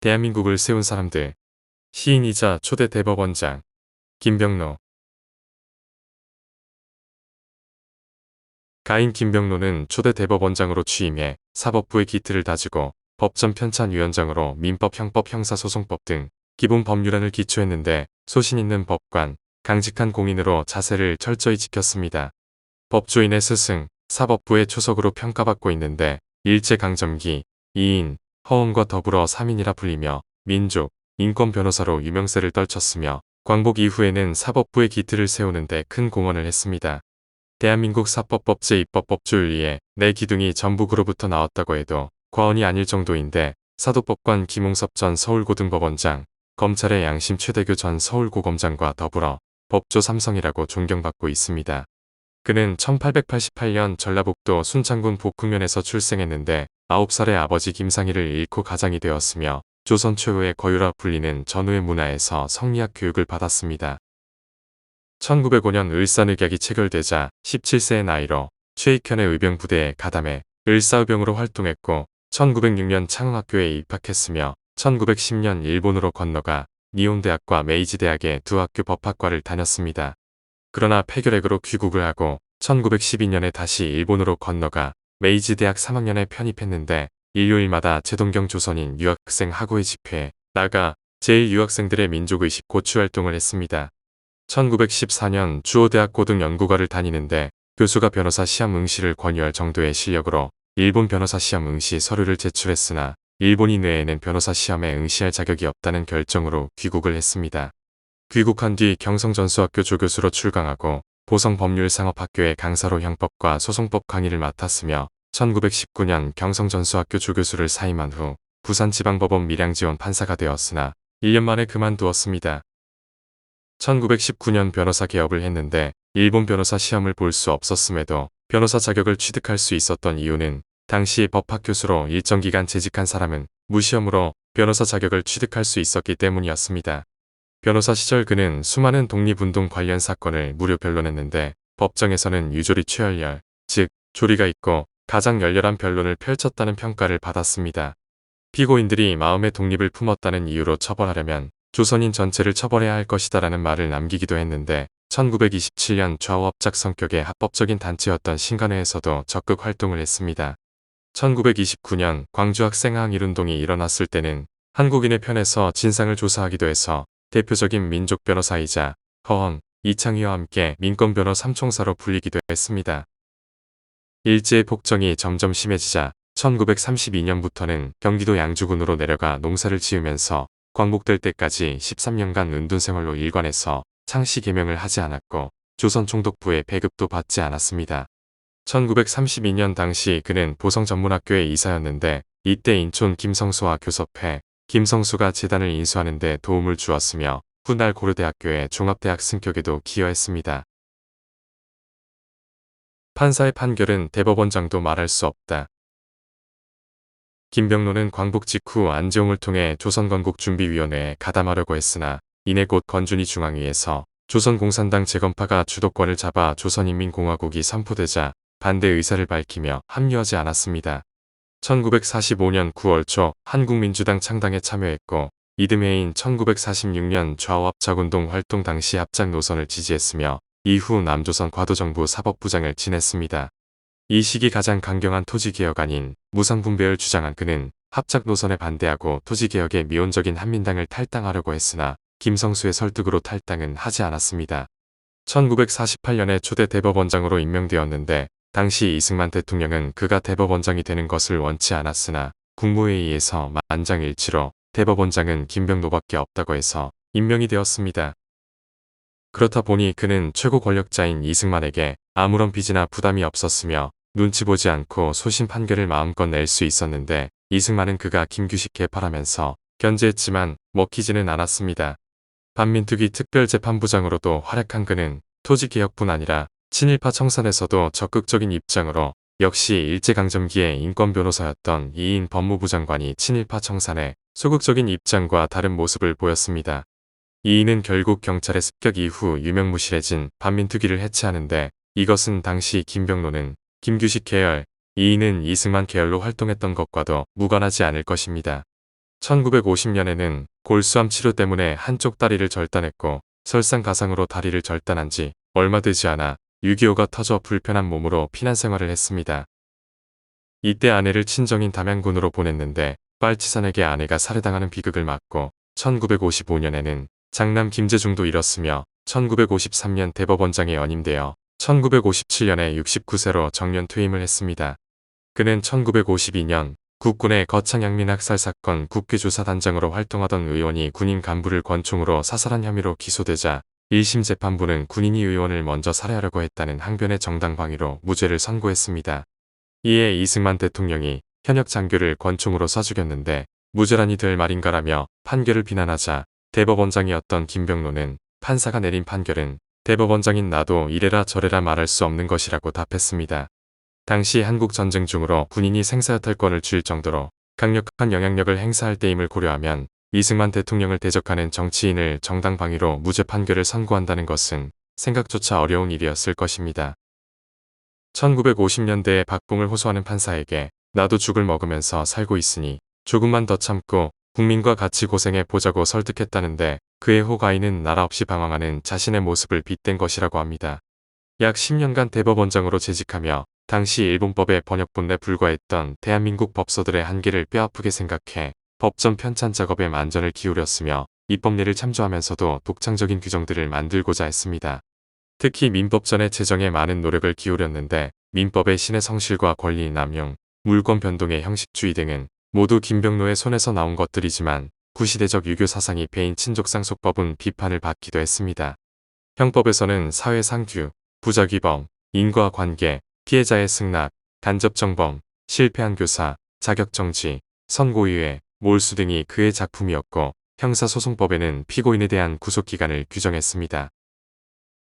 대한민국을 세운 사람들. 시인이자 초대 대법원장 김병로. 가인 김병로는 초대 대법원장으로 취임해 사법부의 기틀을 다지고 법전 편찬위원장으로 민법, 형법, 형사소송법 등 기본 법률안을 기초했는데 소신 있는 법관, 강직한 공인으로 자세를 철저히 지켰습니다. 법조인의 스승, 사법부의 초석으로 평가받고 있는데 일제강점기 2인, 허언과 더불어 3인이라 불리며 민족, 인권 변호사로 유명세를 떨쳤으며 광복 이후에는 사법부의 기틀을 세우는 데 큰 공헌을 했습니다. 대한민국 사법법 제2법 법조윤리에 네 기둥이 전부 그로부터 나왔다고 해도 과언이 아닐 정도인데 사도법관 김웅섭 전 서울고등법원장, 검찰의 양심 최대규 전 서울고검장과 더불어 법조 삼성이라고 존경받고 있습니다. 그는 1888년 전라북도 순창군 복흥면에서 출생했는데 9살의 아버지 김상희를 잃고 가장이 되었으며 조선 최후의 거유라 불리는 전후의 문화에서 성리학 교육을 받았습니다. 1905년 을사늑약이 체결되자 17세의 나이로 최익현의 의병부대에 가담해 을사의병으로 활동했고 1906년 창흥학교에 입학했으며 1910년 일본으로 건너가 니혼대학과 메이지대학의 두 학교 법학과를 다녔습니다. 그러나 폐결핵으로 귀국을 하고 1912년에 다시 일본으로 건너가 메이지대학 3학년에 편입했는데 일요일마다 제동경 조선인 유학생 학우회 집회에 나가 제1유학생들의 민족의식 고취 활동을 했습니다. 1914년 주호대학 고등연구과를 다니는데 교수가 변호사 시험 응시를 권유할 정도의 실력으로 일본 변호사 시험 응시 서류를 제출했으나 일본인 외에는 변호사 시험에 응시할 자격이 없다는 결정으로 귀국을 했습니다. 귀국한 뒤 경성전수학교 조교수로 출강하고 보성법률상업학교의 강사로 형법과 소송법 강의를 맡았으며 1919년 경성전수학교 조교수를 사임한 후 부산지방법원 밀양지원 판사가 되었으나 1년 만에 그만두었습니다. 1919년 변호사 개업을 했는데 일본 변호사 시험을 볼 수 없었음에도 변호사 자격을 취득할 수 있었던 이유는 당시 법학교수로 일정 기간 재직한 사람은 무시험으로 변호사 자격을 취득할 수 있었기 때문이었습니다. 변호사 시절 그는 수많은 독립운동 관련 사건을 무료 변론했는데 법정에서는 유조리 최열렬, 즉 조리가 있고 가장 열렬한 변론을 펼쳤다는 평가를 받았습니다. 피고인들이 마음의 독립을 품었다는 이유로 처벌하려면 조선인 전체를 처벌해야 할 것이다라는 말을 남기기도 했는데 1927년 좌우합작 성격의 합법적인 단체였던 신간회에서도 적극 활동을 했습니다. 1929년 광주 학생항일운동이 일어났을 때는 한국인의 편에서 진상을 조사하기도 해서 대표적인 민족 변호사이자 허언, 이창희와 함께 민권변호 삼총사로 불리기도 했습니다. 일제의 폭정이 점점 심해지자 1932년부터는 경기도 양주군으로 내려가 농사를 지으면서 광복될 때까지 13년간 은둔생활로 일관해서 창씨 개명을 하지 않았고 조선 총독부의 배급도 받지 않았습니다. 1932년 당시 그는 보성전문학교의 이사였는데 이때 인촌 김성수와 교섭해 김성수가 재단을 인수하는 데 도움을 주었으며 훗날 고려대학교의 종합대학 승격에도 기여했습니다. 판사의 판결은 대법원장도 말할 수 없다. 김병로는 광복 직후 안재홍을 통해 조선건국준비위원회에 가담하려고 했으나 이내 곧 건준이 중앙위에서 조선공산당 재건파가 주도권을 잡아 조선인민공화국이 선포되자 반대 의사를 밝히며 합류하지 않았습니다. 1945년 9월 초 한국민주당 창당에 참여했고 이듬해인 1946년 좌우합작운동 활동 당시 합작 노선을 지지했으며 이후 남조선 과도정부 사법부장을 지냈습니다. 이 시기 가장 강경한 토지개혁 아닌 무상분배를 주장한 그는 합작 노선에 반대하고 토지개혁에 미온적인 한민당을 탈당하려고 했으나 김성수의 설득으로 탈당은 하지 않았습니다. 1948년에 초대 대법원장으로 임명되었는데 당시 이승만 대통령은 그가 대법원장이 되는 것을 원치 않았으나 국무회의에서 만장일치로 대법원장은 김병로밖에 없다고 해서 임명이 되었습니다. 그렇다 보니 그는 최고 권력자인 이승만에게 아무런 빚이나 부담이 없었으며 눈치 보지 않고 소신 판결을 마음껏 낼 수 있었는데 이승만은 그가 김규식 개파라면서 견제했지만 먹히지는 않았습니다. 반민특위 특별재판부장으로도 활약한 그는 토지개혁뿐 아니라 친일파 청산에서도 적극적인 입장으로 역시 일제강점기의 인권변호사였던 이인 법무부 장관이 친일파 청산에 소극적인 입장과 다른 모습을 보였습니다. 이인은 결국 경찰의 습격 이후 유명무실해진 반민특위를 해체하는데 이것은 당시 김병로는 김규식 계열, 이인은 이승만 계열로 활동했던 것과도 무관하지 않을 것입니다. 1950년에는 골수암 치료 때문에 한쪽 다리를 절단했고 설상가상으로 다리를 절단한 지 얼마 되지 않아 6.25가 터져 불편한 몸으로 피난 생활을 했습니다. 이때 아내를 친정인 담양군으로 보냈는데 빨치산에게 아내가 살해당하는 비극을 맞고 1955년에는 장남 김재중도 잃었으며 1953년 대법원장에 연임되어 1957년에 69세로 정년 퇴임을 했습니다. 그는 1952년 국군의 거창양민 학살 사건 국회조사단장으로 활동하던 의원이 군인 간부를 권총으로 사살한 혐의로 기소되자 1심 재판부는 군인이 의원을 먼저 살해하려고 했다는 항변의 정당방위로 무죄를 선고했습니다. 이에 이승만 대통령이 현역 장교를 권총으로 쏴 죽였는데 무죄란이 될 말인가라며 판결을 비난하자 대법원장이었던 김병로는 판사가 내린 판결은 대법원장인 나도 이래라 저래라 말할 수 없는 것이라고 답했습니다. 당시 한국 전쟁 중으로 군인이 생사여탈권을 쥘 정도로 강력한 영향력을 행사할 때임을 고려하면 이승만 대통령을 대적하는 정치인을 정당방위로 무죄 판결을 선고한다는 것은 생각조차 어려운 일이었을 것입니다. 1950년대에 박봉을 호소하는 판사에게 나도 죽을 먹으면서 살고 있으니 조금만 더 참고 국민과 같이 고생해 보자고 설득했다는데 그의 호가이는 나라 없이 방황하는 자신의 모습을 빗댄 것이라고 합니다. 약 10년간 대법원장으로 재직하며 당시 일본법의 번역본에 불과했던 대한민국 법서들의 한계를 뼈아프게 생각해 법전 편찬 작업에 만전을 기울였으며 입법례를 참조하면서도 독창적인 규정들을 만들고자 했습니다. 특히 민법전의 제정에 많은 노력을 기울였는데 민법의 신의 성실과 권리 남용, 물권 변동의 형식주의 등은 모두 김병로의 손에서 나온 것들이지만 구시대적 유교 사상이 배인 친족상속법은 비판을 받기도 했습니다. 형법에서는 사회상규, 부작위범, 인과관계, 피해자의 승낙, 간접정범, 실패한 교사, 자격정지, 선고유예, 몰수 등이 그의 작품이었고 형사소송법에는 피고인에 대한 구속기간을 규정했습니다.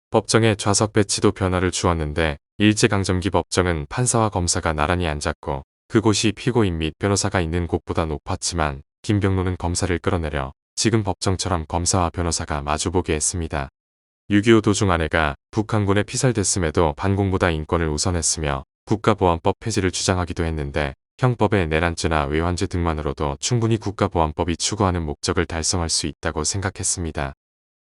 법정의 좌석 배치도 변화를 주었는데 일제강점기 법정은 판사와 검사가 나란히 앉았고 그곳이 피고인 및 변호사가 있는 곳보다 높았지만 김병로는 검사를 끌어내려 지금 법정처럼 검사와 변호사가 마주보게 했습니다. 6.25 도중 아내가 북한군에 피살됐음에도 반공보다 인권을 우선했으며 국가보안법 폐지를 주장하기도 했는데 형법의 내란죄나 외환죄 등만으로도 충분히 국가보안법이 추구하는 목적을 달성할 수 있다고 생각했습니다.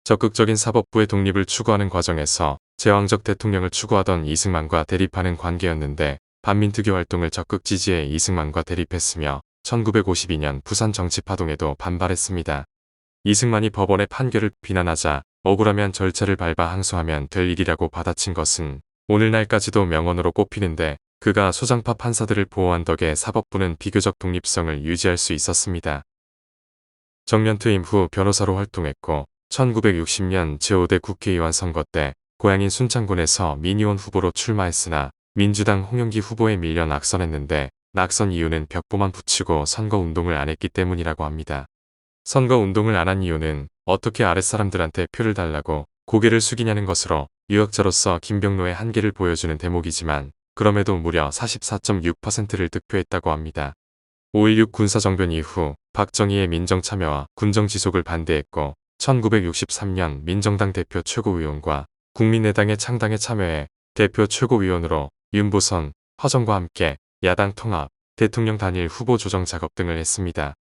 적극적인 사법부의 독립을 추구하는 과정에서 제왕적 대통령을 추구하던 이승만과 대립하는 관계였는데 반민특위 활동을 적극 지지해 이승만과 대립했으며 1952년 부산 정치파동에도 반발했습니다. 이승만이 법원의 판결을 비난하자 억울하면 절차를 밟아 항소하면 될 일이라고 받아친 것은 오늘날까지도 명언으로 꼽히는데 그가 소장파 판사들을 보호한 덕에 사법부는 비교적 독립성을 유지할 수 있었습니다. 정년 퇴임 후 변호사로 활동했고 1960년 제5대 국회의원 선거 때 고향인 순창군에서 민의원 후보로 출마했으나 민주당 홍영기 후보에 밀려 낙선했는데 낙선 이유는 벽보만 붙이고 선거운동을 안 했기 때문이라고 합니다. 선거운동을 안 한 이유는 어떻게 아랫사람들한테 표를 달라고 고개를 숙이냐는 것으로 유력자로서 김병로의 한계를 보여주는 대목이지만 그럼에도 무려 44.6%를 득표했다고 합니다. 5.16 군사정변 이후 박정희의 민정참여와 군정지속을 반대했고 1963년 민정당 대표 최고위원과 국민의당의 창당에 참여해 대표 최고위원으로 윤보선, 허정과 함께 야당 통합, 대통령 단일 후보 조정 작업 등을 했습니다.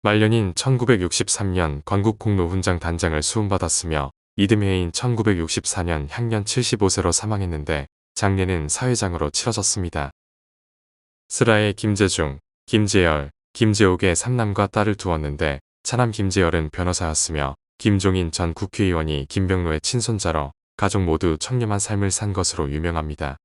말년인 1963년 건국공로훈장 단장을 수훈받았으며 이듬해인 1964년 향년 75세로 사망했는데 장례는 사회장으로 치러졌습니다. 슬하의 김재중, 김재열, 김재옥의 3남과 딸을 두었는데 차남 김재열은 변호사였으며 김종인 전 국회의원이 김병로의 친손자로 가족 모두 청렴한 삶을 산 것으로 유명합니다.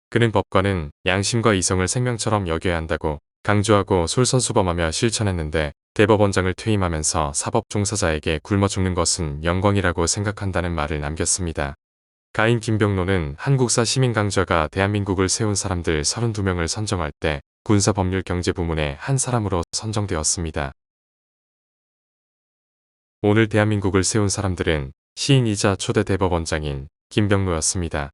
그는 법관은 양심과 이성을 생명처럼 여겨야 한다고 강조하고 솔선수범하며 실천했는데 대법원장을 퇴임하면서 사법 종사자에게 굶어 죽는 것은 영광이라고 생각한다는 말을 남겼습니다. 가인 김병로는 한국사 시민강좌가 대한민국을 세운 사람들 32명을 선정할 때 군사법률경제부문의 한 사람으로 선정되었습니다. 오늘 대한민국을 세운 사람들은 시인이자 초대 대법원장인 김병로였습니다.